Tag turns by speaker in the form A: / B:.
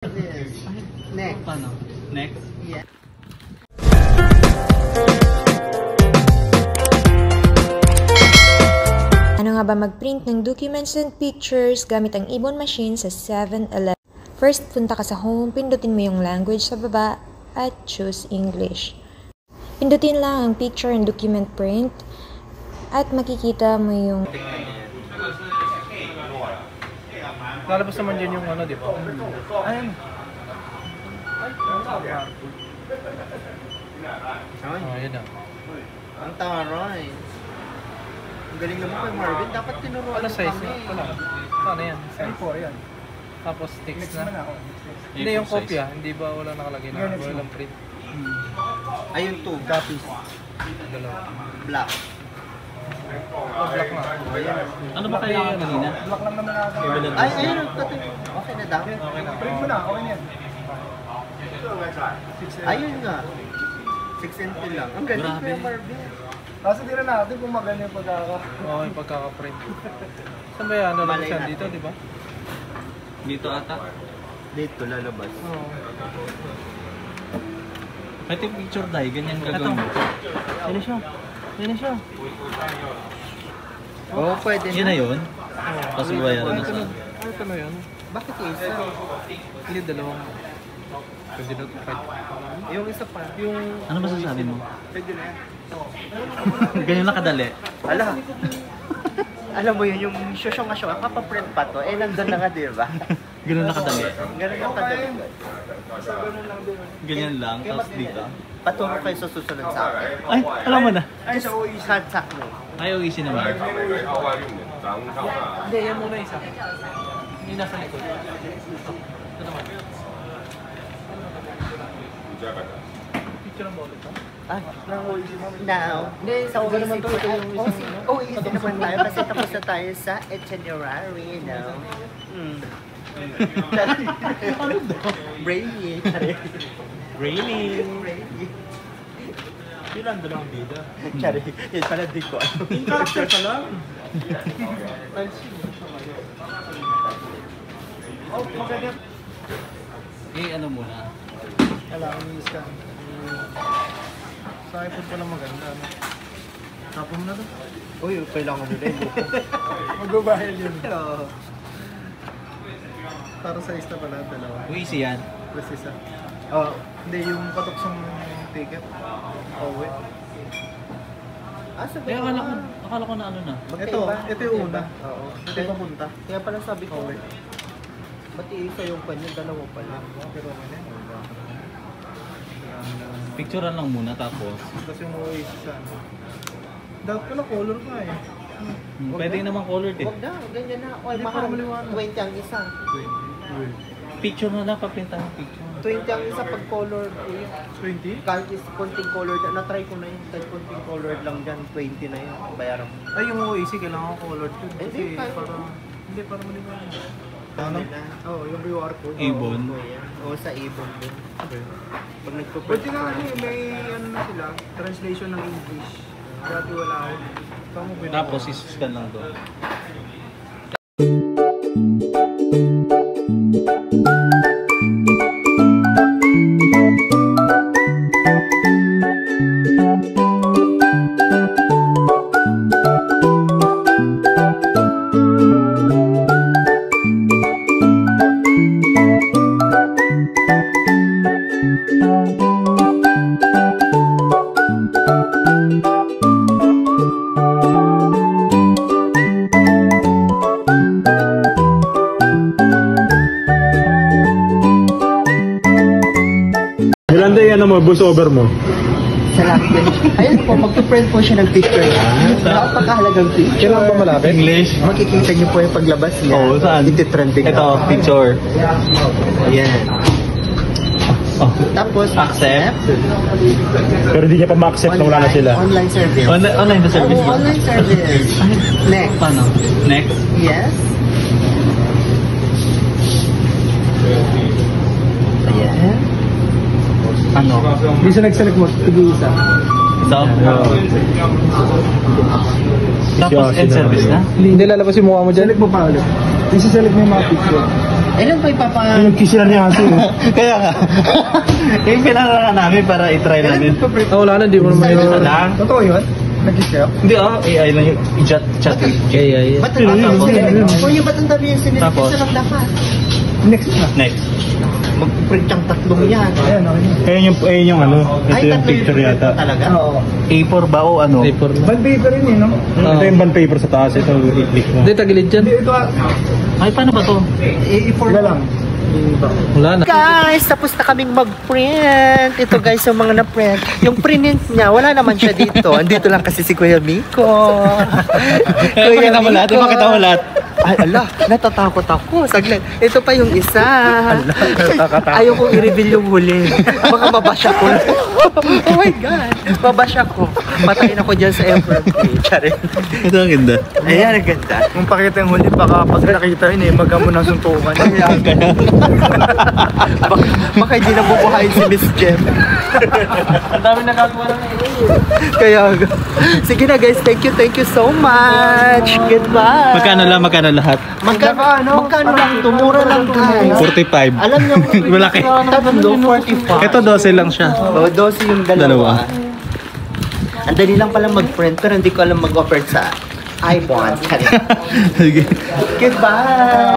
A: Next.
B: Paano? Next?
A: Yeah.
C: Ano nga ba mag-print ng documents and pictures gamit ang Ibon machine sa 7-Eleven? First, punta ka sa home, pindutin mo yung language sa baba at choose English. Pindutin lang ang picture and document print at makikita mo yung
D: lalabas naman dyan yung ano, di ba? Ayun. Oh, yun na.
A: Ang taray. Ang galing naman kay Marvin. Dapat tinuruan
D: Ano
A: mo
D: size
A: kami.
D: na? Wala. Ano yan? Size 4 yan. Tapos text na. Hindi yung kopya. Hindi ba wala nakalagay na? Walang print.
A: Ayun, 2 copies.
D: Dalawa.
A: Black.
D: Oh, black na.
B: Ano ba kailangan kanina?
D: Black lang naman natin.
A: Ay, ayun. Okay na daw.
D: Okay na. Print mo na. Okay na yan.
A: Ayun nga. 6 and 2 lang. Ang galing
B: Grabe.
A: kay Marvin.
D: Kasi tira natin kung maganda yung Oo, yung pagkaka-print. Saan ba yan? Lalabas yan dito, di ba?
B: Dito ata.
A: Dito lalabas.
D: Oo.
B: Kahit yung picture dye, ganyan gagawin mo.
D: Yan na siya. Yan na siya.
A: Oo, pwede
B: Yun na yun? Tapos bayaran na sa...
D: Ay, ito na yan.
A: Bakit isa?
D: Hindi, dalawang. Pwede na ito.
A: Yung isa pa.
D: Yung...
B: Ano ba sasabi mo?
A: Pwede na yan.
B: Ganyan na kadali.
A: Alam mo yun, yung shosyong nga siya, kapaprint pa to, eh nandun na nga, di ba?
B: Ganyan na kadali.
A: Ganun ang kadali.
B: Ganyan lang, tapos dito.
A: Paturo kayo sa susunod sa akin.
B: Ay, alam mo na.
A: Just contact me.
B: Ayaw easy naman.
D: Hindi, yan muna isa. Yung nasa likod. Ito naman. Picture ang ball ito?
A: Ay, now, sa OEC po, OEC naman tayo kasi tapos na tayo sa itinerary, you know. Brainy.
B: Really?
A: Brainy.
B: Yun ang dalawang bida.
A: Chari, yun pala di ko ano.
B: Yung character pa lang.
D: Oh, maganda.
B: Eh, ano muna?
D: Kailangan yung scan. Sa iPhone pa lang maganda. Ano? Tapos mo na to.
A: Uy, kailangan mo rin.
D: Magbabahil yun.
A: Oo.
D: Para sa isa pala, dalawa.
B: Easy yan.
D: Plus isa.
A: Oh,
D: Hindi, yung patuksong ticket. Oh, wait.
A: sabi
B: Eh, akala ko na ano na.
D: Ito yung una.
A: Oo.
D: Ito yung papunta.
A: Kaya pala sabi ko,
D: Oh, wait.
A: pati isa yung kanya, dalawa pala.
D: Pero okay na yun.
B: Picturean lang muna tapos.
D: Tapos yung Oasis ano. Dapat pala color pa eh.
B: Pwede naman colored eh.
A: Huwag na, ganyan na. Oy,
D: Hindi,
A: mahal.
D: para maliwanag.
A: 20 ang isa.
B: Picture na lang, paprintan ng picture.
A: 20 ang isa pag colored.
D: 20?
A: Kahit is konting colored, na-try ko na yun. Kahit konting colored lang dyan, 20 na yun. Bayaran mo.
D: Ay, yung Oasis kailangan colored yun. Kasi
A: Hindi, kahit-
D: hindi, para maliwanag.
A: Ano?
D: Oo, yung QR code.
B: Ibon.
A: Oo, sa Ibon din. Pag nagpo-print.
D: Pwede nga ano eh, may ano na sila, translation ng English. Dati wala ako.
B: Tapos isiscan lang doon.
E: Yolanda, ano mo, voice-over mo?
A: Salamat din. Ayun po, magpo-print po siya ng picture. Napakahalagang picture.
E: Kailan ba malapit?
B: English.
A: Makikita niyo po yung paglabas niya.
B: Oo, saan?
A: Iti-trending.
B: Ito, picture.
A: Ayan.
B: Oh.
A: Tapos,
B: Accept.
E: Pero hindi niya pa ma-accept na wala na sila.
A: Online service.
B: Online na service
A: Oo,
B: ba?
A: online service. Next.
B: Paano? Next?
A: Yes. Ayan.
B: Ano?
D: Hindi siya nag-select mo, tig-isa.
B: So? Tapos end service na?
D: Hindi lalabas yung mukha mo dyan. Select mo pa ulit. Isi-select mo yung mga picture.
A: Ilan pa ipapa...
E: Yung kisi lang ni Asi.
B: Kaya nga. Yung pinangalan namin para itry namin.
D: Wala na, di mo naman
B: Ito
D: yun.
B: lang.
F: Totoo yun? Nag-kiss kayo?
B: Hindi AI lang yung chat.
D: AI.
A: Ba't ang dami? Kung yung ba't ang dami yung sinilip
B: Tapos?
A: sa lahat?
F: Next na.
B: Next.
A: Mag-print yung tatlong yan.
F: Ayan, okay na.
E: Ayun yung ano. Ito yung picture yata.
A: Talaga?
F: Oo.
B: A4 ba o ano?
D: A4 lang.
F: Band paper yun eh, no?
E: Ito yung bond paper sa taas. Ito i-click mo.
D: Hindi, tagilid dyan.
F: Hindi, ito
B: Ay, paano ba to?
F: wala lang.
D: Wala na.
A: Guys, tapos na kaming mag-print. Ito guys, yung mga na-print. Yung print niya, wala naman siya dito. Andito lang kasi si Kuya Miko.
B: Pakita mo lahat. Pakita mo lahat.
A: Ay, ala, natatakot ako. Saglit. Ito pa yung isa. Ayaw kong i-reveal yung huli. Baka mabash ako. Oh my God. Mabash ako. Patayin ako dyan sa FRP. Charin.
B: Ito ang ganda.
A: Ayan, ang ganda.
F: Kung pakita yung huli, baka pag nakita yun eh, magamo ng suntukan.
A: Baka hindi na bubuhayin si Miss Jem.
D: Ang dami nakagawa ng
A: Kaya, sige na guys. Thank you so much. Goodbye.
B: Magkano lahat?
A: Magkano lang? Tumura lang guys.
B: 45.
A: Alam niyo,
B: Malaki.
A: tatlo, 45.
B: Ito 12 lang siya.
A: Oh, 12 yung dalawa. Ang dali lang pala mag-print pero hindi ko alam mag-offer sa iPhone.
B: Sige.
A: Goodbye!